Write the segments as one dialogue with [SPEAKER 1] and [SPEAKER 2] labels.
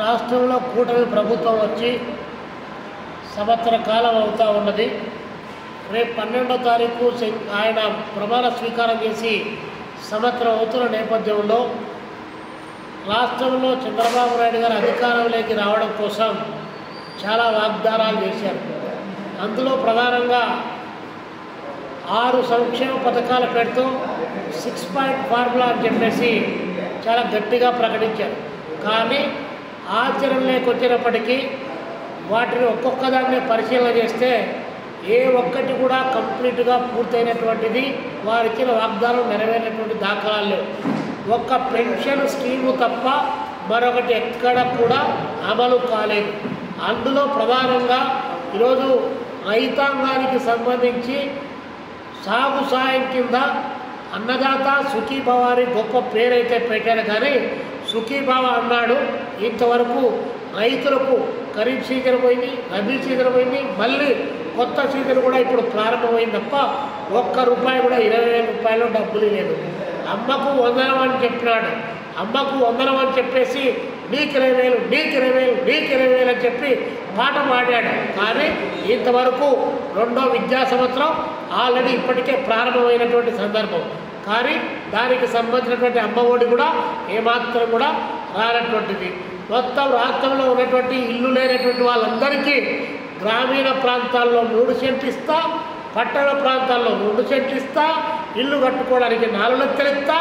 [SPEAKER 1] రాష్ట్రంలో కూటమి ప్రభుత్వం వచ్చి సంవత్సర కాలం అవుతా ఉన్నది. రేపు 12వ తారీఖు ఆయన ప్రమాణ స్వీకారం చేసి సంవత్సరం అవుతున్న నేపథ్యంలో రాష్ట్రంలో చంద్రబాబు నాయుడు గారు అధికారంలోకి రావడం కోసం చాలా వాగ్దానాలు చేశారు. అందులో ప్రధానంగా 6 సంక్షేమ పథకాల పేరుతో 6 పాయింట్ ఫార్ములా అని చెప్పేసి చాలా గట్టిగా ప్రకటించారు. కానీ ఆచరణలోకి వచ్చినప్పటికీ వాటిని ఒక్కొక్కదాన్ని పరిశీలన చేస్తే ఏ ఒక్కటి కూడా కంప్లీట్గా పూర్తయినటువంటిది, వారిచ్చిన వాగ్దానం నెరవేరినటువంటి దాఖలాలు లేవు. ఒక్క పెన్షన్ స్కీము తప్ప మరొకటి ఎక్కడ కూడా అమలు కాలేదు. అందులో ప్రధానంగా ఈరోజు రైతాంగానికి సంబంధించి సాగు సాయం కింద అన్నదాత సుఖీభవ అని గొప్ప పేరైతే పెట్టారు. కానీ సుఖీభవ అన్నాడు, ఇంతవరకు రైతులకు ఖరీఫ్ సీజన్ పోయింది, రబీ సీజన్ పోయింది, మళ్ళీ కొత్త సీజన్ కూడా ఇప్పుడు ప్రారంభమైంది తప్ప ₹1 కూడా 20,000 రూపాయలు డబ్బులు లేదు. అమ్మకు వందనం అని చెప్పినాడు. అమ్మకు వందనం అని చెప్పేసి నీకు 20,000, నీకు 20,000, నీకు 20,000 అని చెప్పి పాట పాడాడు. కానీ ఇంతవరకు 2వ విద్యా సంవత్సరం ఆల్రెడీ ఇప్పటికే ప్రారంభమైనటువంటి సందర్భం. కానీ దానికి సంబంధించినటువంటి అమ్మఒడి కూడా ఏమాత్రం కూడా రానటువంటిది. మొత్తం రాష్ట్రంలో ఉన్నటువంటి ఇల్లు లేనటువంటి వాళ్ళందరికీ గ్రామీణ ప్రాంతాల్లో 3 సెంట్లు ఇస్తా, పట్టణ ప్రాంతాల్లో 2 సెంట్లు ఇస్తా, ఇల్లు కట్టుకోవడానికి 4 లక్షలు ఇస్తా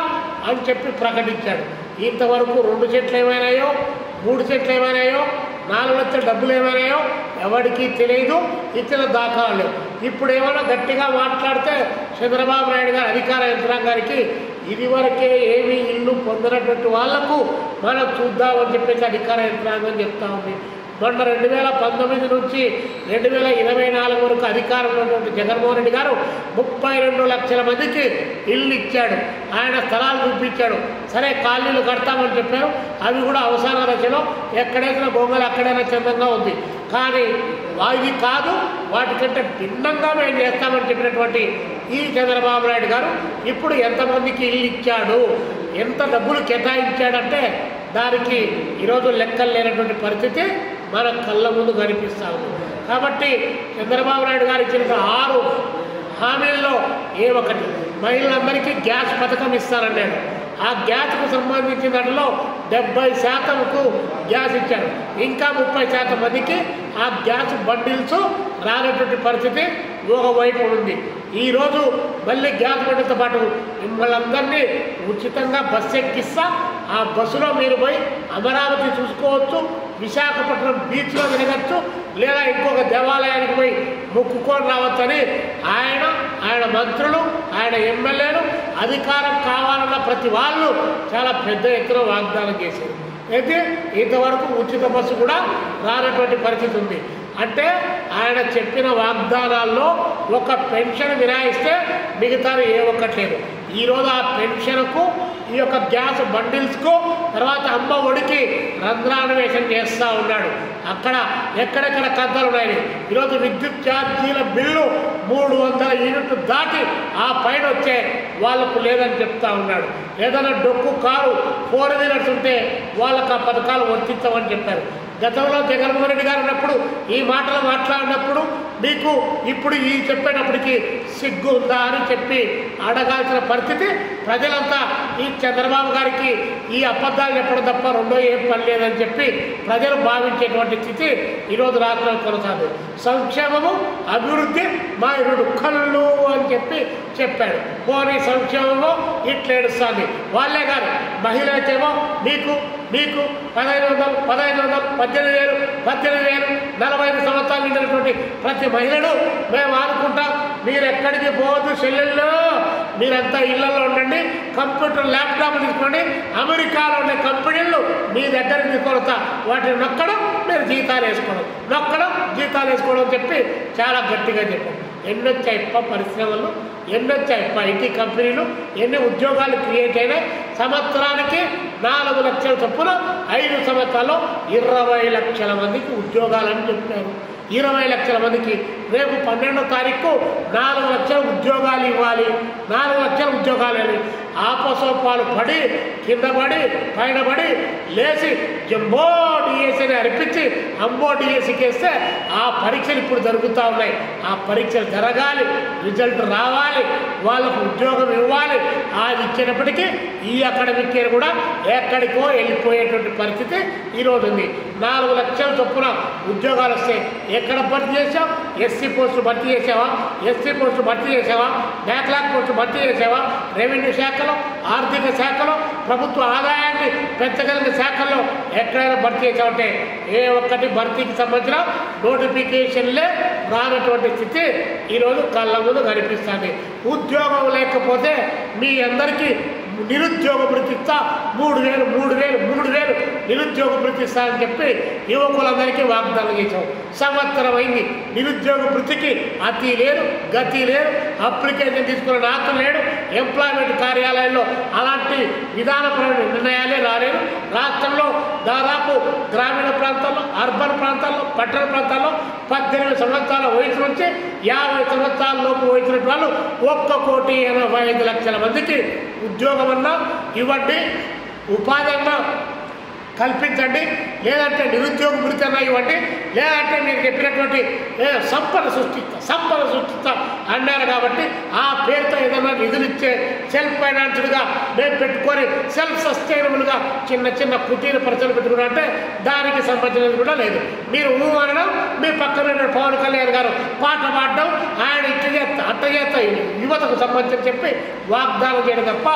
[SPEAKER 1] అని చెప్పి ప్రకటించాడు. ఇంతవరకు 2 సెంట్లు ఏమైనాయో, 3 సెంట్లు ఏమైనాయో, 4 లక్షల డబ్బులు ఏమైనాయో ఎవరికీ తెలియదు, ఇచ్చిన దాఖలాలు. ఇప్పుడు ఏమైనా గట్టిగా మాట్లాడితే చంద్రబాబు నాయుడు గారు అధికార యంత్రాంగానికి ఇదివరకే ఏమీ ఇల్లు పొందినటువంటి వాళ్లకు మనం చూద్దామని చెప్పేసి అధికార యంత్రాంగం చెప్తా ఉంది. మొన్న 2019 నుంచి 2024 వరకు అధికారంలో ఉన్నటువంటి జగన్మోహన్ రెడ్డి గారు 32 లక్షల మందికి ఇల్లు ఇచ్చాడు. ఆయన స్థలాలు చూపించాడు. సరే కాలనీలు కడతామని చెప్పారు, అవి కూడా అవసాన దశలో ఎక్కడైనా బొమ్మలు అక్కడైనా చందంగా ఉంది. కానీ ఇది కాదు, వాటికంటే భిన్నంగా మేము చేస్తామని చెప్పినటువంటి ఈ చంద్రబాబు నాయుడు గారు ఇప్పుడు ఎంతమందికి ఇల్లు ఇచ్చాడు, ఎంత డబ్బులు కేటాయించాడంటే దానికి ఈరోజు లెక్కలు లేనటువంటి పరిస్థితి మన కళ్ళ ముందు కనిపిస్తూ ఉంది. కాబట్టి చంద్రబాబు నాయుడు గారు ఇచ్చిన 6 హామీల్లో ఏ ఒకటి మహిళలందరికీ గ్యాస్ పథకం ఇస్తారన్నాడు. ఆ గ్యాస్కు సంబంధించిన దాంట్లో 70% గ్యాస్ ఇచ్చారు. ఇంకా 30% మందికి ఆ గ్యాస్ బండిల్స్ రానటువంటి పరిస్థితి ఒకవైపు ఉంది. ఈరోజు మళ్ళీ గ్యాస్ బండిల్తో పాటు మిమ్మల్ని అందరినీ ఉచితంగా బస్సు ఎక్కిస్తా, ఆ బస్సులో మీరు పోయి అమరావతి చూసుకోవచ్చు, విశాఖపట్నం బీచ్లో తిరగచ్చు, లేదా ఇంకొక దేవాలయానికి పోయి మొక్కుకొని రావచ్చని ఆయన మంత్రులు, ఆయన ఎమ్మెల్యేలు అధికారం కావాలన్న ప్రతి వాళ్ళు చాలా పెద్ద ఎత్తున వాగ్దానం చేశారు. అయితే ఇంతవరకు ఉచిత బస్సు కూడా రానటువంటి పరిస్థితి ఉంది. అంటే ఆయన చెప్పిన వాగ్దానాల్లో ఒక పెన్షన్ వినాయిస్తే మిగతాది ఏ ఒక్కట్లేదు. ఈరోజు ఆ పెన్షన్కు, ఈ యొక్క గ్యాస్ బండిల్స్కు, తర్వాత అమ్మ ఒడికి రంధ్రాన్వేషణ చేస్తూ ఉన్నాడు. అక్కడ ఎక్కడెక్కడ కథలు ఉన్నాయి. ఈరోజు విద్యుత్ ఛార్జీల బిల్లు 300 యూనిట్లు దాటి ఆ పైన వచ్చే వాళ్ళకు లేదని చెప్తా ఉన్నాడు. ఏదైనా డొక్కు కారు 4 వీలర్స్ ఉంటే వాళ్ళకు ఆ పథకాలు వర్తించమని చెప్పారు. గతంలో జగన్మోహన్ రెడ్డి గారు ఉన్నప్పుడు ఈ మాటలు మాట్లాడినప్పుడు మీకు ఇప్పుడు ఈ చెప్పేటప్పటికి సిగ్గు ఉందా అని చెప్పి అడగాల్సిన పరిస్థితి ప్రజలంతా ఈ చంద్రబాబు గారికి ఈ అబద్ధాలు చెప్పడం తప్ప రెండో ఏం పని లేదని చెప్పి ప్రజలు భావించేటువంటి స్థితి ఈరోజు రాష్ట్రంలో కొనసాగుతుంది. సంక్షేమము అభివృద్ధి మా 2 కళ్ళు అని చెప్పాడు. పోనీ సంక్షేమము ఇట్లా ఏడుస్తుంది. వాళ్ళే కాదు, మహిళలకేమో మీకు 1500, 18,000, 45 సంవత్సరాలు నిండినటువంటి ప్రతి మహిళను మేము ఆదుకుంటాం, మీరు ఎక్కడికి పోవద్దు, చెల్లెళ్ళు మీరంతా ఇళ్లలో ఉండండి, కంప్యూటర్ ల్యాప్టాప్ తీసుకోండి, అమెరికాలో ఉండే కంపెనీలు మీ దగ్గరికి తీసుకొస్తా, వాటిని నొక్కడం, మీరు జీతాలు వేసుకోవడం చెప్పి చాలా గట్టిగా చెప్పాం. ఎన్నొచ్చాయి పరిశ్రమలు, ఎన్నొచ్చాయి ఐటీ కంపెనీలు, ఎన్ని ఉద్యోగాలు క్రియేట్ అయినాయి. సంవత్సరానికి 4 లక్షల చొప్పున 5 సంవత్సరాల్లో 20 లక్షల మందికి ఉద్యోగాలని చెప్పారు. 20 లక్షల మందికి రేపు 12వ తారీఖు 4 లక్షల ఉద్యోగాలు ఇవ్వాలి. 4 లక్షల ఉద్యోగాలని ఆపసోపాలు పడి కింద పడి పైన పడి లేచి జంబో డిఎస్సీని అర్పించి అంబో డిఎస్సీకి వేస్తే ఆ పరీక్షలు ఇప్పుడు జరుగుతూ ఉన్నాయి. ఆ పరీక్షలు జరగాలి, రిజల్ట్ రావాలి, వాళ్ళకు ఉద్యోగం ఇవ్వాలి. అది ఇచ్చినప్పటికీ ఈ అకాడమిక్ ఇయర్ కూడా ఎక్కడికో వెళ్ళిపోయేటువంటి పరిస్థితి ఈరోజు ఉంది. 4 లక్షల చొప్పున ఉద్యోగాలు వస్తే ఎక్కడ భర్తీ చేసాం? ఎస్సీ పోస్టులు భర్తీ చేసావా? ఎస్సీ పోస్టులు భర్తీ చేసావా? బ్యాక్లాగ్ పోస్టులు భర్తీ చేసావా? రెవెన్యూ శాఖలో, ఆర్థిక శాఖలో, ప్రభుత్వ ఆదాయాన్ని పెంచగలిగిన శాఖల్లో ఎక్కడైనా భర్తీ చేసామంటే ఏ ఒక్కటి భర్తీకి సంబంధించిన నోటిఫికేషన్లే రానటువంటి స్థితి ఈరోజు కళ్ళ ముందు కనిపిస్తుంది. ఉద్యోగం లేకపోతే మీ అందరికీ నిరుద్యోగ భృతి ఇస్తా, 3,000 నిరుద్యోగ భృతి ఇస్తా అని చెప్పి యువకులందరికీ వాగ్దానం చేశాం. సంవత్సరం అయింది. నిరుద్యోగ భృతికి అతి లేదు, గతి లేదు. అప్లికేషన్ తీసుకున్న నాకు లేడు. ఎంప్లాయ్మెంట్ కార్యాలయంలో అలాంటి విధానపరమైన నిర్ణయాలే రాలేదు. రాష్ట్రంలో దాదాపు గ్రామీణ ప్రాంతాల్లో, అర్బన్ ప్రాంతాల్లో, పట్టణ ప్రాంతాల్లో 18 సంవత్సరాల వయసు నుంచి 50 సంవత్సరాల లోపు వయసు వాళ్ళు 1,85,00,000 మందికి ఉద్యోగం అన్నా ఇవ్వండి, ఉపాధి అన్నా కల్పించండి, లేదంటే నిరుద్యోగ భృతి అన్నా ఇవ్వండి, లేదంటే మీరు చెప్పినటువంటి సంపద సృష్టిస్తా అన్నారు. కాబట్టి ఆ పేరుతో ఏదైనా నిధులు ఇచ్చే సెల్ఫ్ ఫైనాన్స్డ్గా మేము పెట్టుకొని సెల్ఫ్ సస్టైనబుల్గా చిన్న కుటీర పరిచయం పెట్టుకున్నా అంటే దానికి సంబంధించినది కూడా లేదు. మీరు అనడం, మీ పక్కన పవన్ కళ్యాణ్ గారు పాట పాడడం, ఆయన అట్ట చేస్తా యువతకు సంబంధించి చెప్పి వాగ్దానం చేయడం తప్ప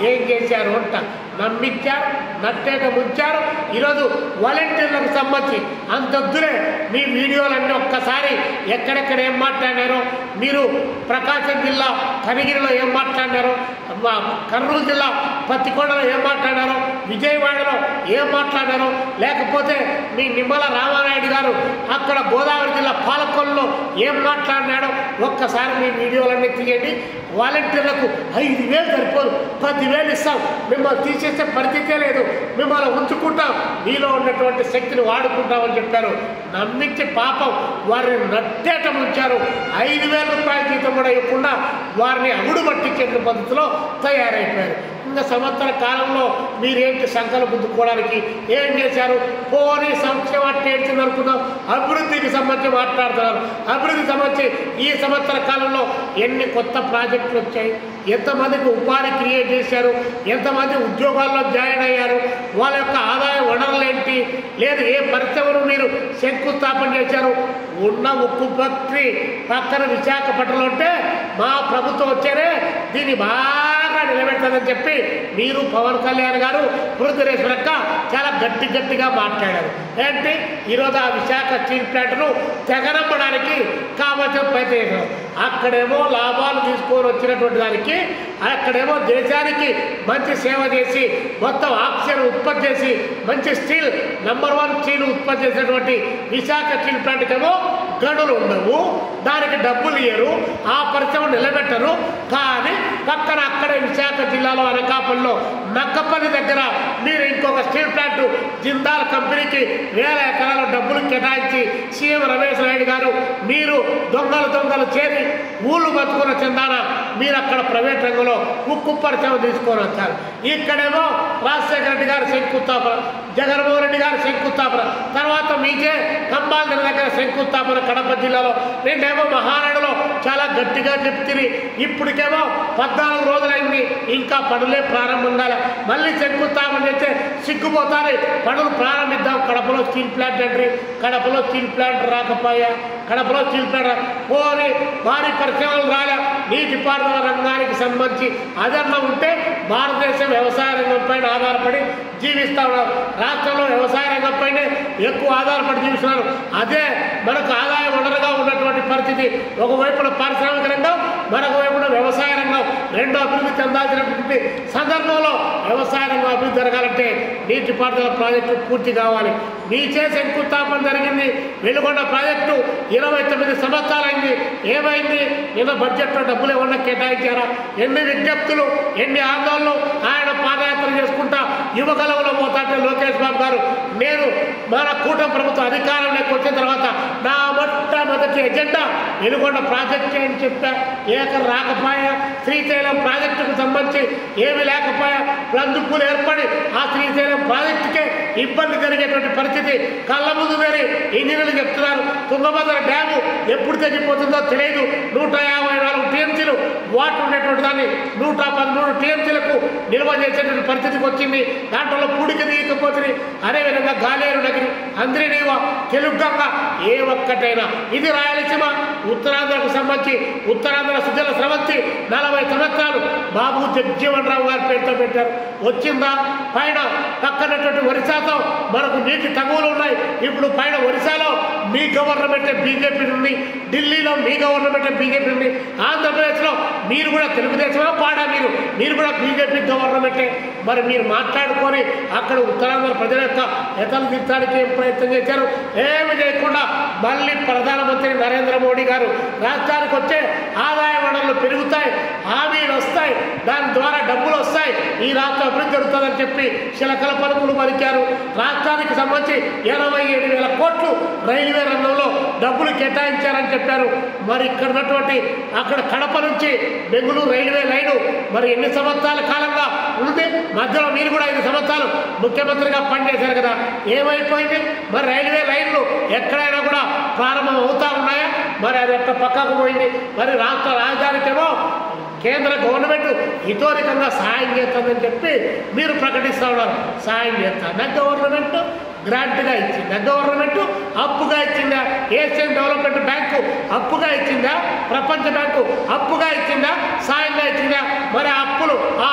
[SPEAKER 1] ఏం చేశారు అంట. నమ్మించారు, నట్టేట ముంచారు. ఈరోజు వాలంటీర్లకు సంబంధించి అంతొద్దులే మీ వీడియోలన్నీ ఒక్కసారి ఎక్కడెక్కడ ఏం మాట్లాడారో, మీరు ప్రకాశం జిల్లా కనిగిరిలో ఏం మాట్లాడారో, కర్నూలు జిల్లా పత్తికొండలో ఏం మాట్లాడారో, విజయవాడలో ఏం మాట్లాడారో, లేకపోతే మీ నిమ్మల రామానాయుడు గారు అక్కడ గోదావరి జిల్లా పాలకొల్లో ఏం మాట్లాడినాడో ఒక్కసారి మీ వీడియోలన్నీ తీయండి. వాలంటీర్లకు 5,000 సరిపోదు, 10,000 ఇస్తాం, మిమ్మల్ని తీసేసే పరిస్థితే లేదు, మిమ్మల్ని ఉంచుకుంటాం, మీలో ఉన్నటువంటి శక్తిని వాడుకుంటామని చెప్పారు. నమ్మించి పాపం వారిని నట్టేట ఉంచారు. 5,000 రూపాయల జీతం కూడా ఇవ్వకుండా వారిని అగుడు పట్టించే పద్ధతిలో తయారైపోయారు. ఇంకా సంవత్సర కాలంలో మీరేంటి సంకల్పం గుద్దుకోవడానికి ఏం చేశారు? పోనీ సంక్షేమ ఏంటింది అనుకున్నాం, అభివృద్ధికి సంబంధించి మాట్లాడుతున్నారు. అభివృద్ధికి సంబంధించి ఈ సంవత్సర కాలంలో ఎన్ని కొత్త ప్రాజెక్టులు వచ్చాయి, ఎంతమందికి ఉపాధి క్రియేట్ చేశారు, ఎంతమంది ఉద్యోగాల్లో జాయిన్ అయ్యారు, వాళ్ళ యొక్క ఆదాయ వనరులు ఏంటి, లేదు ఏ పరిశ్రమలు మీరు శంకుస్థాపన చేశారు. ఉన్న ఉక్కు ఫ్యాక్టరీ పక్కన విశాఖపట్నంలో ఉంటే మా ప్రభుత్వం వచ్చారే దీన్ని బాగా నిలబెట్టదని చెప్పి మీరు పవన్ కళ్యాణ్ గారు పురంధరేశ్వరక్క చాలా గట్టిగా మాట్లాడారు. ఏంటి ఈరోజు ఆ విశాఖ స్టీల్ ప్లాంట్ను తెగనమ్మడానికి కావాల్సిన ప్రయత్నం చేశారు. అక్కడేమో లాభాలు తీసుకొని వచ్చినటువంటి దానికి, అక్కడేమో దేశానికి మంచి సేవ చేసి మొత్తం ఆక్సిజన్ ఉత్పత్తి చేసి మంచి స్టీల్ నంబర్ 1 స్టీల్ ఉత్పత్తి చేసినటువంటి విశాఖ స్టీల్ ప్లాంట్కేమో గనులు ఉండవు, దానికి డబ్బులు ఇయ్యరు, ఆ పరిశ్రమ నిలబెట్టరు. కానీ పక్కన అక్కడే విశాఖ జిల్లాలో అనకాపల్లిలో నక్కపల్లి దగ్గర మీరు ఇంకొక స్టీల్ ప్లాంట్ జిందాల్ కంపెనీకి 1,000 ఎకరాల డబ్బులు కేటాయించి సీఎం రమేష్ నాయుడు గారు మీరు దొంగలు చేరి ఊళ్ళు బతుకున్న చందాన మీరు అక్కడ ప్రైవేట్ రంగంలో ఉక్కు పరిశ్రమ తీసుకొని వచ్చారు. ఇక్కడేమో రాజశేఖర రెడ్డి గారు శంకుస్థాపన, జగన్మోహన్ రెడ్డి గారు శంకుస్థాపన, తర్వాత మీకే కంబాల దగ్గర శంకుస్థాపన కడప జిల్లాలో, రెండేమో మహానాడులో చాలా గట్టిగా చెప్తుంది. ఇప్పటికేమో 14 రోజులైంది, ఇంకా పనులే ప్రారంభం కాలే. మళ్ళీ శంకుస్థాపన చేస్తే సిగ్గుపోతారు. పనులు ప్రారంభిద్దాం. కడపలో స్టీల్ ప్లాంట్ అంటే కడపలో స్టీల్ ప్లాంట్ రాకపోయా, కడపలో స్టీల్ ప్లాంట్ పోని భారీ పరిశ్రమలు రాలే. నీటిపారుదల రంగానికి సంబంధించి అదన్నా ఉంటే భారతదేశం వ్యవసాయ రంగం పైన ఆధారపడి జీవిస్తూ ఉన్నారు. రాష్ట్రంలో వ్యవసాయ రంగం పైన ఎక్కువ ఆధారపడి జీవిస్తున్నారు. అదే మనకు ఆదాయ వనరుగా ఉన్నటువంటి పరిస్థితి. ఒకవైపున పారిశ్రామిక రంగం, మరొక వైపున వ్యవసాయ రంగం, రెండు అభివృద్ధి చెందాల్సినటువంటి సందర్భంలో వ్యవసాయ రంగం అభివృద్ధి జరగాలంటే నీటిపారుదల ప్రాజెక్టు పూర్తి కావాలి. నీచే శంకుస్థాపన జరిగింది. వెలుగొండ ప్రాజెక్టు 29 సంవత్సరాలైంది. ఏమైంది? నిన్న బడ్జెట్లో డబ్బులు ఏమన్నా కేటాయించారా? ఎన్ని విజ్ఞప్తులు, ఎన్ని ఆందోళనలు. ఆయన పాదయాత్ర చేసుకుంటా యువగలంలో పోతాంటే లోకేష్ బాబు గారు, నేను మన కూటమి ప్రభుత్వం అధికారంలోకి వచ్చిన తర్వాత నా మొట్టమొదటి ఎజెండా వెలుగొండ ప్రాజెక్ట్ అని చెప్పా. రాకపోయా, శ్రీశైలం ప్రాజెక్టుకు సంబంధించి ఏమి లేకపోయా, లందుకులు ఏర్పడి ఆ శ్రీశైలం ప్రాజెక్టుకే ఇబ్బంది కలిగేటువంటి పరిస్థితి కళ్ళ ముందు వేరి ఇంజనీర్లు చెప్తున్నారు. తుంగభద్ర డ్యాము ఎప్పుడు తగ్గిపోతుందో తెలియదు. 154 టీఎంసీలు వాటర్ ఉండేటువంటి దాన్ని 113 టీఎంసీలకు నిల్వ చేసేటువంటి పరిస్థితికి వచ్చింది. దాంట్లో పూడికి తీయకపోతుంది. అదేవిధంగా గాలేరు నగరి, అంద్రినీవ, తెలుగంగ ఏ ఒక్కటైనా ఇది రాయలసీమ ఉత్తరాంధ్రకు సంబంధించి ఉత్తరాంధ్ర సుజల స్రవంతి 40 సంవత్సరాలు బాబు జగ్జీవన్ రావు గారి పేరుతో పెట్టారు. వచ్చిందా? పైన పక్కనటువంటి ఒరిస్సాతో మనకు నీటి తగువులు ఉన్నాయి. ఇప్పుడు పైన ఒరిస్సాలో మీ గవర్నమెంట్ బీజేపీ ఉంది, ఢిల్లీలో మీ గవర్నమెంట్ బీజేపీ ఉంది, ఆంధ్రప్రదేశ్లో మీరు కూడా తెలుగుదేశమా పాడా మీరు కూడా బీజేపీ గవర్నమెంటే. మరి మీరు మాట్లాడుకొని అక్కడ ఉత్తరాంధ్ర ప్రజల యొక్క ఎతలు తీర్చడానికి ఏం ప్రయత్నం చేశారు? ఏమి చేయకుండా మళ్ళీ ప్రధానమంత్రి నరేంద్ర మోడీ గారు రాష్ట్రానికి వచ్చే ఆదాయ వనరులు పెరుగుతాయి, హామీలు వస్తాయి, దాని ద్వారా డబ్బులు వస్తాయి, ఈ రాష్ట్రం అభివృద్ధి జరుగుతుందని చెప్పి శిలకల పలుకులు పలికారు. రాష్ట్రానికి సంబంధించి 87,000 కోట్లు రైల్వే రంగంలో డబ్బులు కేటాయించారని చెప్పారు. మరి ఇక్కడ ఉన్నటువంటి అక్కడ కడప నుంచి బెంగళూరు రైల్వే లైను మరి ఎన్ని సంవత్సరాల కాలంగా ఉంది? మధ్యలో మీరు కూడా 5 సంవత్సరాలు ముఖ్యమంత్రిగా పనిచేశారు కదా, ఏమైపోయింది? మరి రైల్వే లైన్లు ఎక్కడైనా కూడా ప్రారంభం అవుతా ఉన్నాయా? మరి అది ఎక్కడ పక్కకు పోయింది? మరి రాష్ట్ర రాజధానికేమో కేంద్ర గవర్నమెంట్ హితోరికంగా సహాయం చేస్తుందని చెప్పి మీరు ప్రకటిస్తూ ఉన్నారు. సహాయం చేస్తాను గవర్నమెంట్ గ్రాంట్గా ఇచ్చిందా? గవర్నమెంట్ అప్పుగా ఇచ్చిందా? ఏషియన్ డెవలప్మెంట్ బ్యాంకు అప్పుగా ఇచ్చిందా? ప్రపంచ బ్యాంకు అప్పుగా ఇచ్చిందా? సాయంగా ఇచ్చిందా? మరి ఆ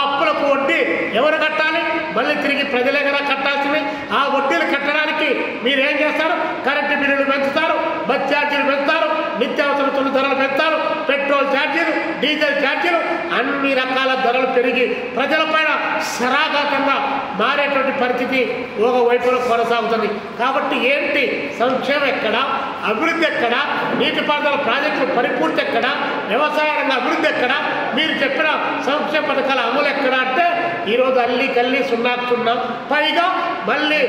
[SPEAKER 1] అప్పులకు వడ్డీ ఎవరు కట్టాలి? మళ్ళీ తిరిగి ప్రజలే కదా కట్టాల్సింది. ఆ వడ్డీలు కట్టడానికి మీరేం చేస్తారు? కరెంటు బిల్లులు పెంచుతారు, బస్ ఛార్జీలు పెంచుతారు, నిత్యావసర ధరలు పెంచుతారు, పెట్రోల్ ఛార్జీలు, డీజిల్ ఛార్జీలు, అన్ని రకాల ధరలు పెరిగి ప్రజలపైన శరాఘాతంగా మారేటువంటి పరిస్థితి ఒకవైపులో కొనసాగుతుంది. కాబట్టి ఏంటి సంక్షేమం ఎక్కడ, అభివృద్ధి ఎక్కడ, నీటిపారుదల ప్రాజెక్టుల పరిపూర్తి ఎక్కడ, వ్యవసాయ రంగ అభివృద్ధి ఎక్కడ, మీరు చెప్పిన సంక్షేమ పథకాల అమలు ఎక్కడ అంటే ఈరోజు అల్లి కల్లి 0 పైగా మళ్ళీ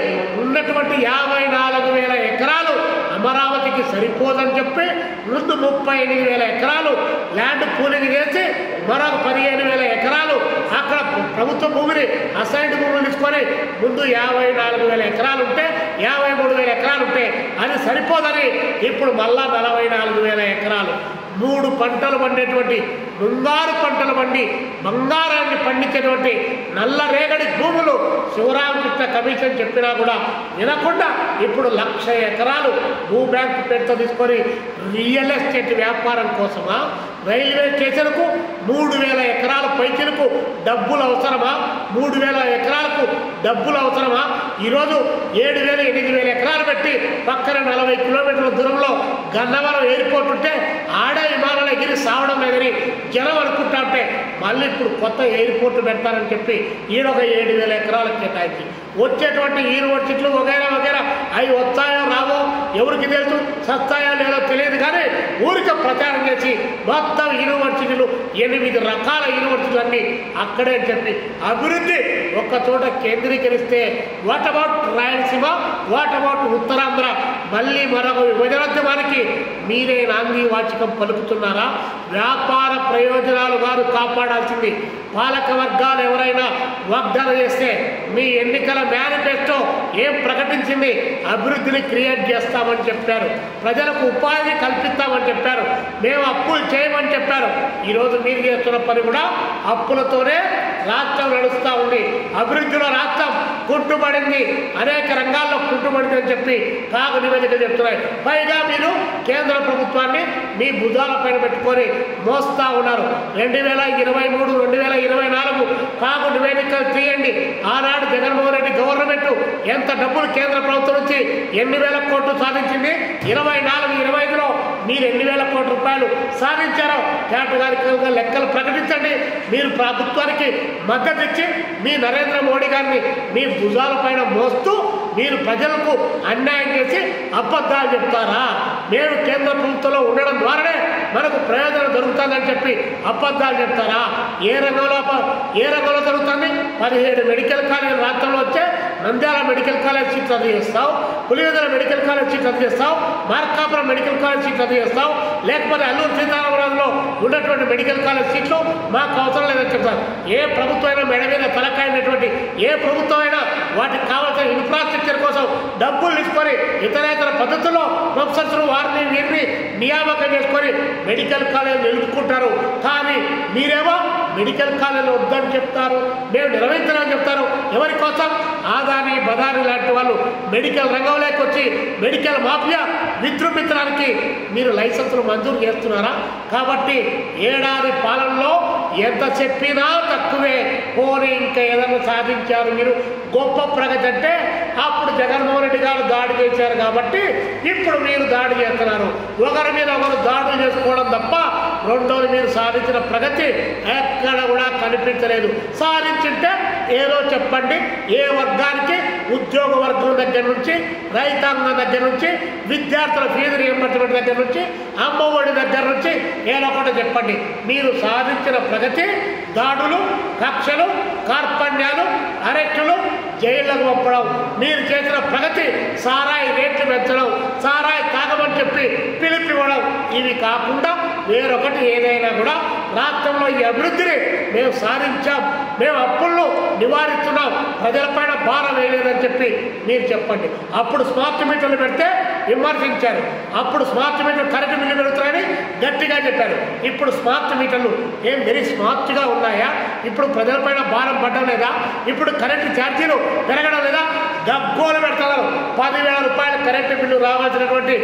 [SPEAKER 1] ఉన్నటువంటి 54,000 ఎకరాలు అమరావతికి సరిపోదని చెప్పి ముందు 38,000 ఎకరాలు ల్యాండ్ పూలింగ్ చేసి మరొక 15,000 ఎకరాలు అక్కడ ప్రభుత్వ భూమిని అసైన్డ్ భూములు తీసుకొని ముందు 54,000 ఎకరాలు ఉంటే 53,000 ఎకరాలు ఉంటే అది సరిపోదని ఇప్పుడు మళ్ళా 44,000 ఎకరాలు 3 పంటలు పండేటువంటి బంగారు పంటలు పండి బంగారాన్ని పండించేటువంటి నల్లరేగడి భూములు శివరామకృష్ణ కమిషన్ చెప్పినా కూడా వినకుండా ఇప్పుడు 1,00,000 ఎకరాలు భూ బ్యాంకు పేరుతో తీసుకొని రియల్ ఎస్టేట్ వ్యాపారం కోసమా? రైల్వే స్టేషన్కు 3,000 ఎకరాల పైచలకు డబ్బులు అవసరమా? 3,000 ఎకరాలకు డబ్బులు అవసరమా? ఈరోజు 7,000, 8,000 ఎకరాలు పెట్టి పక్కన 40 కిలోమీటర్ల దూరంలో గన్నవరం ఎయిర్పోర్ట్ ఉంటే ఆడే విమానాలు ఎగిరి సావడం లేదని జనం అనుకుంటా ఉంటే మళ్ళీ ఇప్పుడు కొత్త ఎయిర్పోర్ట్ పెడతారని చెప్పి ఈయనొక 7,000 ఎకరాలకు కేటాయించి వచ్చేటువంటి యూనివర్సిటీలు వగైరా అవి వస్తాయో రావో ఎవరికి తెలుసు, సస్తాయో లేదో తెలియదు. కానీ ఊరికే ప్రచారం చేసి మొత్తం యూనివర్సిటీలు 8 రకాల యూనివర్సిటీలన్నీ అక్కడే చెప్పి అభివృద్ధి ఒక్క చోట కేంద్రీకరిస్తే what about Rayalaseema, what about Uttarandhra? మళ్ళీ మరొక విభజనోద్యమానికి మీరే నాంది వాచకం పలుకుతున్నారా? వ్యాపార ప్రయోజనాలు వారు కాపాడాల్సింది. పాలక వర్గాలు ఎవరైనా వాగ్దానం చేస్తే మీ ఎన్నికల మేనిఫెస్టో ఏం ప్రకటించింది? అభివృద్ధిని క్రియేట్ చేస్తామని చెప్పారు, ప్రజలకు ఉపాధి కల్పిస్తామని చెప్పారు, మేము అప్పులు చేయమని చెప్పారు. ఈరోజు మీరు చేస్తున్న పని కూడా అప్పులతోనే రాష్ట్రం నడుస్తూ ఉంది. అభివృద్ధిలో రాష్ట్రం కుంటుపడింది, అనేక రంగాల్లో కుంటుపడింది అని చెప్పి కాగు నివేదిక చెప్తున్నాయి. పైగా మీరు కేంద్ర ప్రభుత్వాన్ని మీ భుజాల పైన పెట్టుకొని మోస్తూ ఉన్నారు. 2023, 2024 కాగు నివేదికలు తీయండి. ఆనాడు జగన్మోహన్ రెడ్డి గవర్నమెంట్ ఎంత డబ్బులు కేంద్ర ప్రభుత్వం నుంచి ఎన్ని వేల కోట్లు సాధించింది? 24, 25లో మీరు ఎన్ని వేల కోట్ల రూపాయలు సాధించారో కేటగారికలుగా లెక్కలు ప్రకటించండి. మీరు ప్రభుత్వానికి మద్దతు ఇచ్చి మీ నరేంద్ర మోడీ గారిని మీ భుజాల పైన మోస్తూ మీరు ప్రజలకు అన్యాయం చేసి అబద్ధాలు చెప్తారా? మేము కేంద్ర ప్రభుత్వంలో ఉండడం ద్వారానే మనకు ప్రయోజనం దొరుకుతుందని చెప్పి అబద్ధాలు చెప్తారా? ఏ రంగంలో జరుగుతుంది? 17 మెడికల్ కాలేజీలు రాష్ట్రంలో వచ్చే నంద్యాల మెడికల్ కాలేజ్ సీట్ రద్దు చేస్తావు, పులివెందుల మెడికల్ కాలేజ్ సీట్ రద్దు చేస్తావు, మార్కాపురం మెడికల్ కాలేజ్ సీట్ రద్దు చేస్తావు, లేకపోతే అల్లూరు సీతారామరాజులో ఉన్నటువంటి మెడికల్ కాలేజ్ సీట్లు మాకు అవసరం లేదని చెప్తారు. ఏ ప్రభుత్వం అయినా మెడ మీద తలకాయనటువంటి ఏ ప్రభుత్వం అయినా వాటికి కావాల్సిన ఇన్ఫ్రాస్ట్రక్చర్ కోసం డబ్బులు తీసుకొని ఇతరేతర పద్ధతుల్లో ప్రొఫెసర్స్ వారిని వీరిని నియామకం చేసుకొని మెడికల్ కాలేజ్ నిలుపుకుంటారు. కానీ మీరేమో మెడికల్ కాలేజీలో వద్దని చెప్తారు, మేము నిర్వహించాలని చెప్తారు. ఎవరి కోసం? ఆదాని బదాని లాంటి వాళ్ళు మెడికల్ రంగంలోకి వచ్చి మెడికల్ మాఫియా విజృంభించడానికి మీరు లైసెన్సులు మంజూరు చేస్తున్నారా? కాబట్టి ఏడాది పాలనలో ఎంత చెప్పినా తక్కువే. పోనీ ఇంకా ఏదైనా సాధించారు మీరు గొప్ప ప్రగతి అంటే అప్పుడు జగన్మోహన్ రెడ్డి గారు దాడి చేశారు కాబట్టి ఇప్పుడు మీరు దాడి చేస్తున్నారు. ఒకరి మీద ఒకరు దాడులు చేసుకోవడం తప్ప రెండోది మీరు సాధించిన ప్రగతి ఎక్కడ కూడా కనిపించలేదు. సాధించుంటే ఏదో చెప్పండి. ఏ వర్గానికి? ఉద్యోగ వర్గం దగ్గర నుంచి, రైతాంగం దగ్గర నుంచి, విద్యార్థుల ఫీజు రీయింబర్స్మెంట్ దగ్గర నుంచి, అమ్మఒడి దగ్గర నుంచి ఏదో ఒకటి చెప్పండి. మీరు సాధించిన ప్రగతి దాడులు, కక్షలు, కార్పణ్యాలు, అరెస్టులు, జైళ్లకు పంపడం. మీరు చేసిన ప్రగతి సారాయి రేట్లు పెంచడం, సారాయి తాగమని చెప్పి పిలిపివ్వడం. ఇవి కాకుండా వేరొకటి ఏదైనా కూడా రాష్ట్రంలో ఈ అభివృద్ధిని మేము సాధించాం, మేము అప్పులను నివారిస్తున్నాం, ప్రజలపైన భారం వేయలేదని చెప్పి మీరు చెప్పండి. అప్పుడు స్మార్ట్ మీటర్లు పెడితే విమర్శించారు. అప్పుడు స్మార్ట్ మీటర్లు కరెంటు బిల్లు పెడుతున్నాయని గట్టిగా చెప్పారు. ఇప్పుడు స్మార్ట్ మీటర్లు ఏం వెరీ స్మార్ట్గా ఉన్నాయా? ఇప్పుడు ప్రజలపైన భారం పడడం లేదా? ఇప్పుడు కరెంటు ఛార్జీలు పెరగడం లేదా? గగ్గోలు పెడుతున్నారు. 10,000 రూపాయల కరెంటు బిల్లు రావాల్సినటువంటి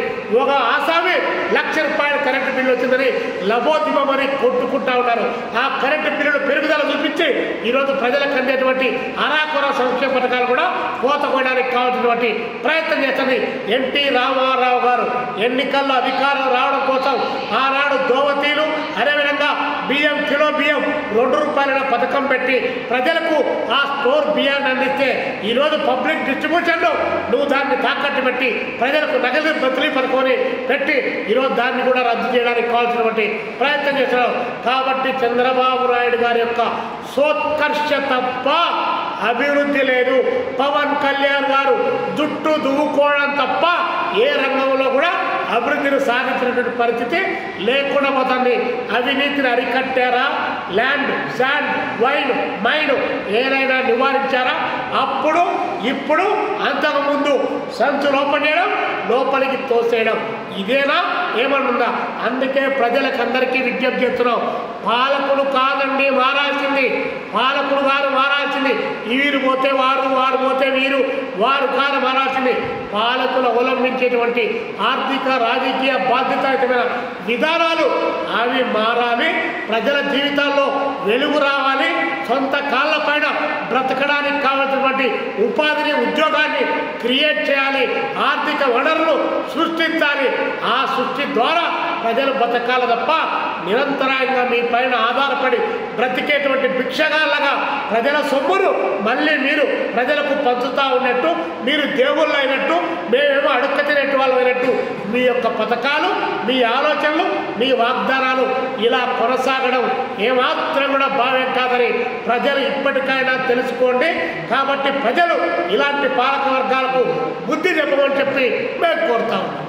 [SPEAKER 1] ఒక ఆసామి ₹1,00,000 కరెంటు బిల్లు వచ్చిందని లబోదిబమని కొట్టుకుంటా ఉన్నారు. ఆ కరెంటు బిల్లులు పెరుగుదల చూపించి ఈరోజు ప్రజలకు అందేటువంటి అరాకొర సంక్షేమ పథకాలు కూడా కోత కోయడానికి కావాల్సినటువంటి ప్రయత్నం చేస్తుంది. ఎన్టీ రామారావు గారు ఎన్నికల్లో అధికారం రావడం కోసం ఆనాడు దోవతీలు అదేవిధంగా బియ్యం కిలో బియ్యం ₹2 పథకం పెట్టి ప్రజలకు ఆ స్టోర్ బియ్యాన్ని అందిస్తే ఈరోజు పబ్లిక్ డిస్ట్రిబ్యూషన్లో నువ్వు దాన్ని తాకట్టు పెట్టి ప్రజలకు నగదు బదిలీ పథకాన్ని పెట్టి ఈరోజు దాన్ని కూడా రద్దు చేయడానికి కావాల్సినటువంటి ప్రయత్నం చేస్తున్నావు. కాబట్టి చంద్రబాబు నాయుడు గారి యొక్క సోత్కర్ష తప్ప అభివృద్ధి లేదు. పవన్ కళ్యాణ్ గారు జుట్టు దువ్వుకోవడం తప్ప ఏ రంగంలో కూడా అభివృద్ధిని సాధించినటువంటి పరిస్థితి లేకుండా పోతుంది. అవినీతిని అరికట్టారా? ల్యాండ్, శాండ్, వైన్, మైన్ ఏదైనా నివారించారా? అప్పుడు ఇప్పుడు అంతకుముందు సంచులు ఓపెన్ చేయడం, లోపలికి తోసేయడం, ఇదేనా ఏమనుందా? అందుకే ప్రజలకు అందరికీ విజ్ఞప్తి చేస్తున్నాం. పాలకులు కాదండి మారాల్సింది, పాలకులు గారు మారాల్సింది. వీరు పోతే వారు, వారు పోతే వీరు, వారు కాదు మారాల్సింది. పాలకులు అవలంబించేటువంటి ఆర్థిక రాజకీయ బాధ్యతాయుతమైన విధానాలు అవి మారాలి. ప్రజల జీవితాల్లో వెలుగు రావాలి. సొంత కాళ్ళ పైన బ్రతకడానికి కావాల్సినటువంటి ఉపాధిని, ఉద్యోగాన్ని క్రియేట్ చేయాలి. ఆర్థిక వనరులు సృష్టించాలి. ఆ సృష్టి ద్వారా ప్రజలు బతకాలి తప్ప నిరంతరాయంగా మీ పైన ఆధారపడి బ్రతికేటువంటి భిక్షగాళ్ళగా ప్రజల సొమ్మును మళ్ళీ మీరు ప్రజలకు పంచుతూ ఉన్నట్టు, మీరు దేవుళ్ళు అయినట్టు, మేమేమో అడుక్క తినేట్టు వాళ్ళు అయినట్టు మీ యొక్క పథకాలు, మీ ఆలోచనలు, మీ వాగ్దానాలు ఇలా కొనసాగడం ఏమాత్రం కూడా భావ్యం కాదని ప్రజలు ఇప్పటికైనా తెలుసుకోండి. కాబట్టి ప్రజలు ఇలాంటి పాలక వర్గాలకు బుద్ధి చెప్పమని చెప్పి మేము కోరుతా ఉన్నాం.